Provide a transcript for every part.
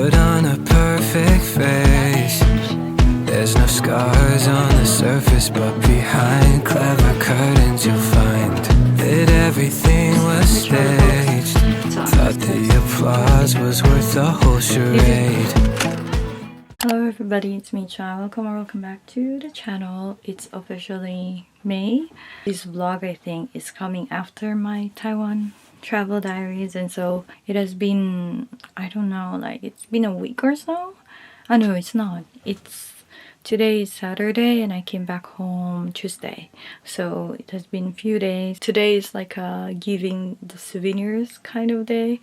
put on a perfect face. There's no scars on the surface, but behind clever curtains you'll find that everything was staged. Thought the applause was worth the whole charade. Hello everybody, it's me Cha. Welcome or welcome back to the channel. It's officially May. This vlog I think is coming after my Taiwan travel diaries, and so it has been, I don't know, like it's been a week or so. Oh no, it's not. Today is Saturday and I came back home Tuesday. So it has been a few days. Today is like a giving the souvenirs kind of day.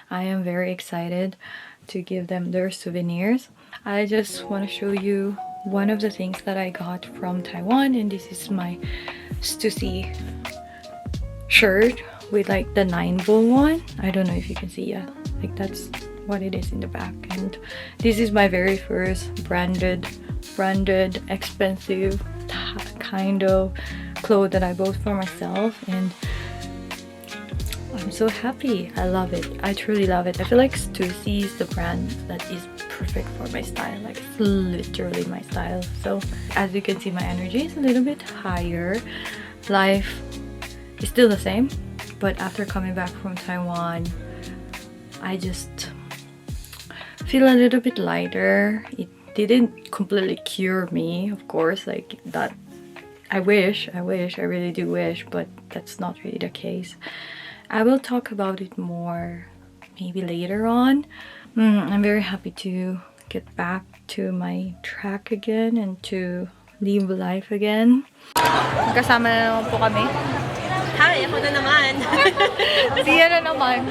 I am very excited to give them their souvenirs. I just want to show you one of the things that I got from Taiwan, and this is my Stussy shirt with like the 9-ball one. I don't know if you can see, yeah, like that's what it is in the back. And this is my very first branded expensive kind of clothes that I bought for myself, and I'm so happy. I love it. I truly love it. I feel like Stussy is the brand that is perfect for my style. Like it's literally my style. So as you can see, my energy is a little bit higher. Life is still the same, but after coming back from Taiwan, I just feel a little bit lighter. It didn't completely cure me, of course, like that. I really do wish, but that's not really the case. I will talk about it more maybe later on. I'm very happy to get back to my track again and to live life again. Kasama na naman po kami. Hi, ako na naman. Siya na naman.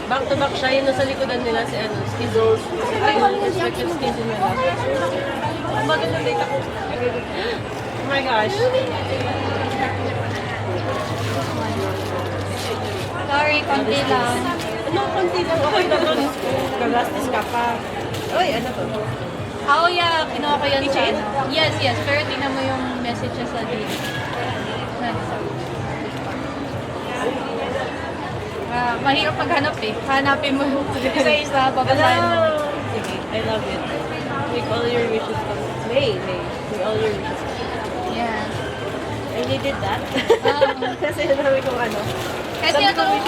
Back to back siya, yun nasa likodan nila si Skizzles. Ayun, expected Skizzles nila. Maganda date ako. Oh my gosh. Sorry, konti lang. Ano, konti lang? Okay na to. Gagastos ka pa. Uy, ano to? Oh yeah, kinuha ko yan sa ano. Yes, pero tingnan mo yung message sa date. Mahirap maghanap eh. Hanapin mo isa-isa, babasahin mo. Sige, I love it. Make all your wishes come. May. Make all your wishes come. Yeah. I needed that. Kasi namin kung ano. Kasi anong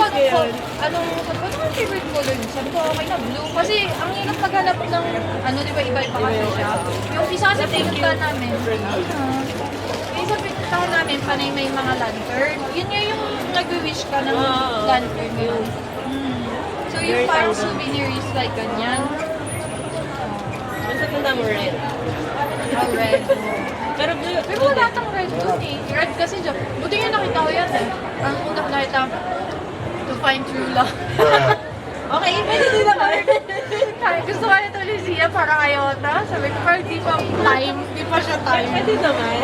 favorite color niyo? Sabi ko, okay na, blue. Kasi ang hirap maghanap ng, ano, di ba, iba-iba kasi siya. Yung isa sa pinuntahan namin. Yung isa pinuntahan namin, panay may mga lantern. Yun nga yung nag-wish ka ng lantern yun. So yung parang souvenir is like ganyan. Basta tanda mo red. Oh, red. Pero blue. Pero wala tang red dun eh. Red kasi dyan. Buti nga nakita ko yan eh. Ang unang nakita to find true love. Okay, pwede din naman. Gusto ko nito ni Zia para ayota. Sabi ko, parang di pa time. Di pa siya time. Pwede naman.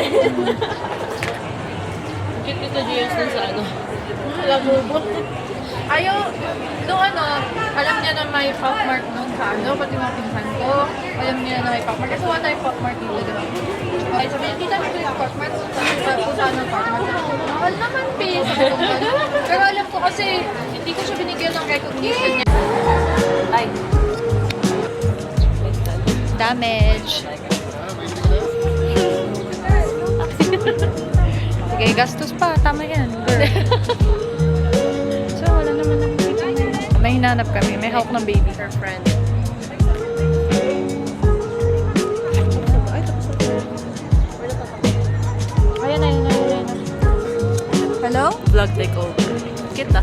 Cute ito James dun sa ano. Labubo. Ayaw, nung ano, alam niya na may pop mark nung sa ano, pati mga pinsan ko. Alam niya na may pop mark. Kasi wala tayong pop mark dito, diba? Okay, sabi niya, kita nito yung pop mark. Kung saan ang pop mark. Mahal naman, please. Pero alam ko kasi, hindi ko siya binigyan ng recognition niya. Ay. Damage. Sige, gastos pa. Tama yan, girl. So, wala naman ng dito na yun. May hinanap kami. May hawak ng baby. Her friend. Ayan. Hello? Vlog takeover. Kita.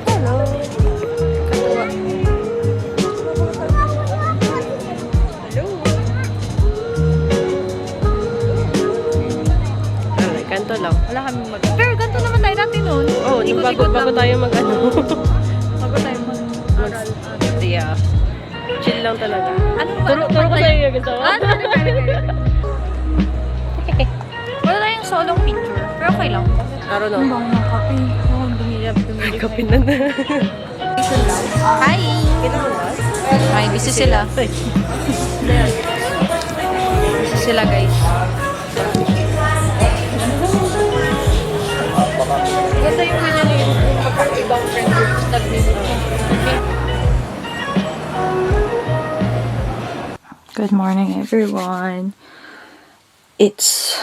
Hello. Katuwa. Hello. Kanto lang. Wala kami mag... Pero ganito naman tayo natin noon. Oh, bago tayo mag-ano. Bago tayo mag-aral. Yeah. Chill lang talaga. Turo ko tayo yung gusto mo? Wala tayong solong picture. Pero okay lang. I don't know. Ang bang ng kape. Dumilap. Kape na na. Hi! Kita mo ba? Hi, busy sila. Busy sila, guys. Ganda yung ganyan yung kapag ibang friend groups nag-video. Okay. Good morning, everyone. It's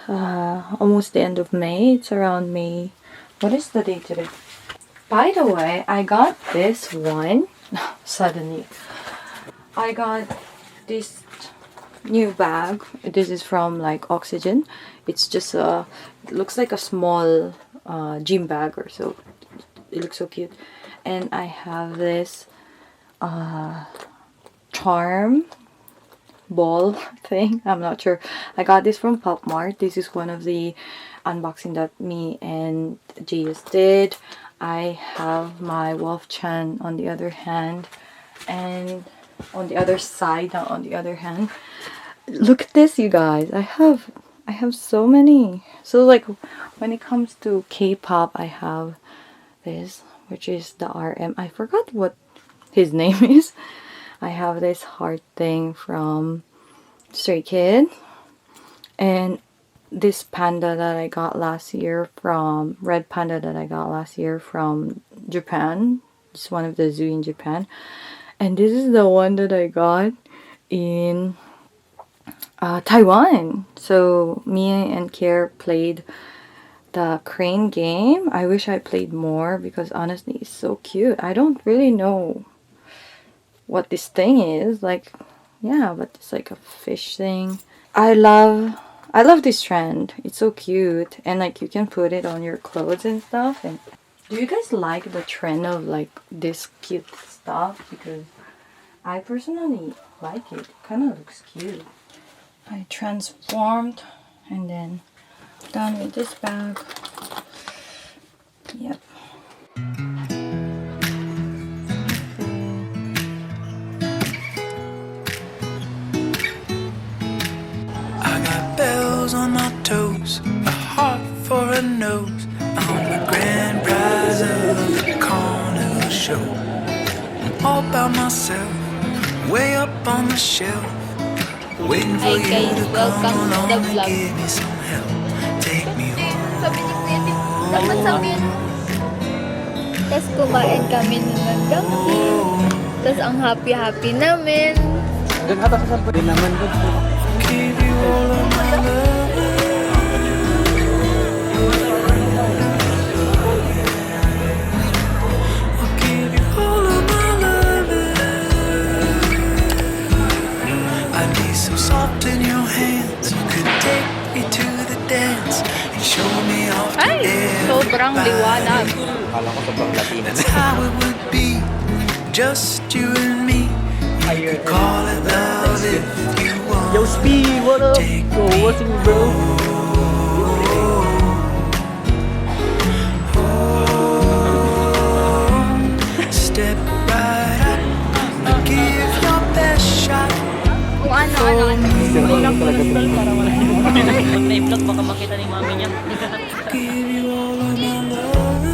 almost the end of May. It's around May. What is the date today? By the way, I got this one. Suddenly, I got this new bag. This is from like Oxygen. It's just it looks like a small gym bag or so. It looks so cute. And I have this charm ball thing. I'm not sure. I got this from Pop Mart. This is one of the unboxing that me and JS did. I have my Wolf Chan on the other hand, and on the other side, not on the other hand. Look at this, you guys. I have so many. So like when it comes to K-pop, I have this, which is the RM. I forgot what his name is. I have this heart thing from Stray Kid, and this panda that I got last year from red panda that I got last year from Japan. It's one of the zoo in Japan, and this is the one that I got in Taiwan. So me and Kier played the crane game. I wish I played more because honestly it's so cute. I don't really know what this thing is, like, yeah, but it's like a fish thing. I love this trend. It's so cute, and like you can put it on your clothes and stuff. And do you guys like the trend of like this cute stuff? Because I personally like it. Kind of looks cute. I transformed and then done with this bag. Yep. Bells on my toes, a heart for a nose. I'm the grand prize of the carnival show. I'm all by myself, way up on the shelf, waiting for you to come along and give me some help. Take me home. Sabi ni Kuya, dapat sabihin. Tapos kumain kami ng dumpling. Tapos ang happy-happy namin. Give you all of my love. I'll give you all of my love. I'd be so soft in your hands. You could take me to the dance and show me off to Sobrang liwanag. That's how it would be, just you and me. You could call it love if you want. Yo, Speed, what up? Yo, what's up, bro? Step right up and give your best shot. Kung ano. Kulang ko ng stall para wala yung pag na-vlog baka makita ni mami niya. Give you all of my love.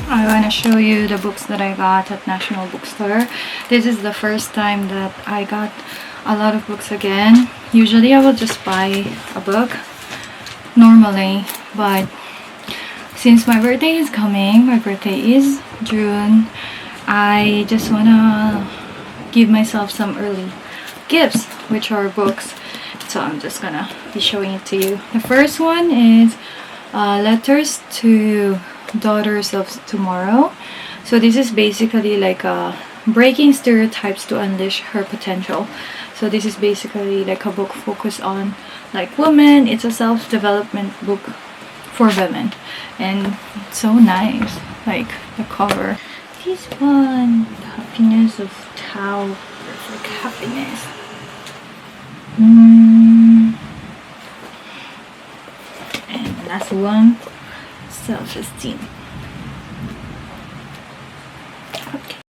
I want to show you the books that I got at National Bookstore. This is the first time that I got a lot of books again. Usually I will just buy a book normally, but since my birthday is coming, my birthday is June, I just want to give myself some early gifts, which are books. So I'm just gonna be showing it to you. The first one is Letters to Daughters of Tomorrow. So this is basically like breaking stereotypes to unleash her potential. So this is basically like a book focused on like women. It's a self-development book for women, and it's so nice, like the cover. This one, The Happiness of Tao, like happiness. And the last one, self-esteem. Okay.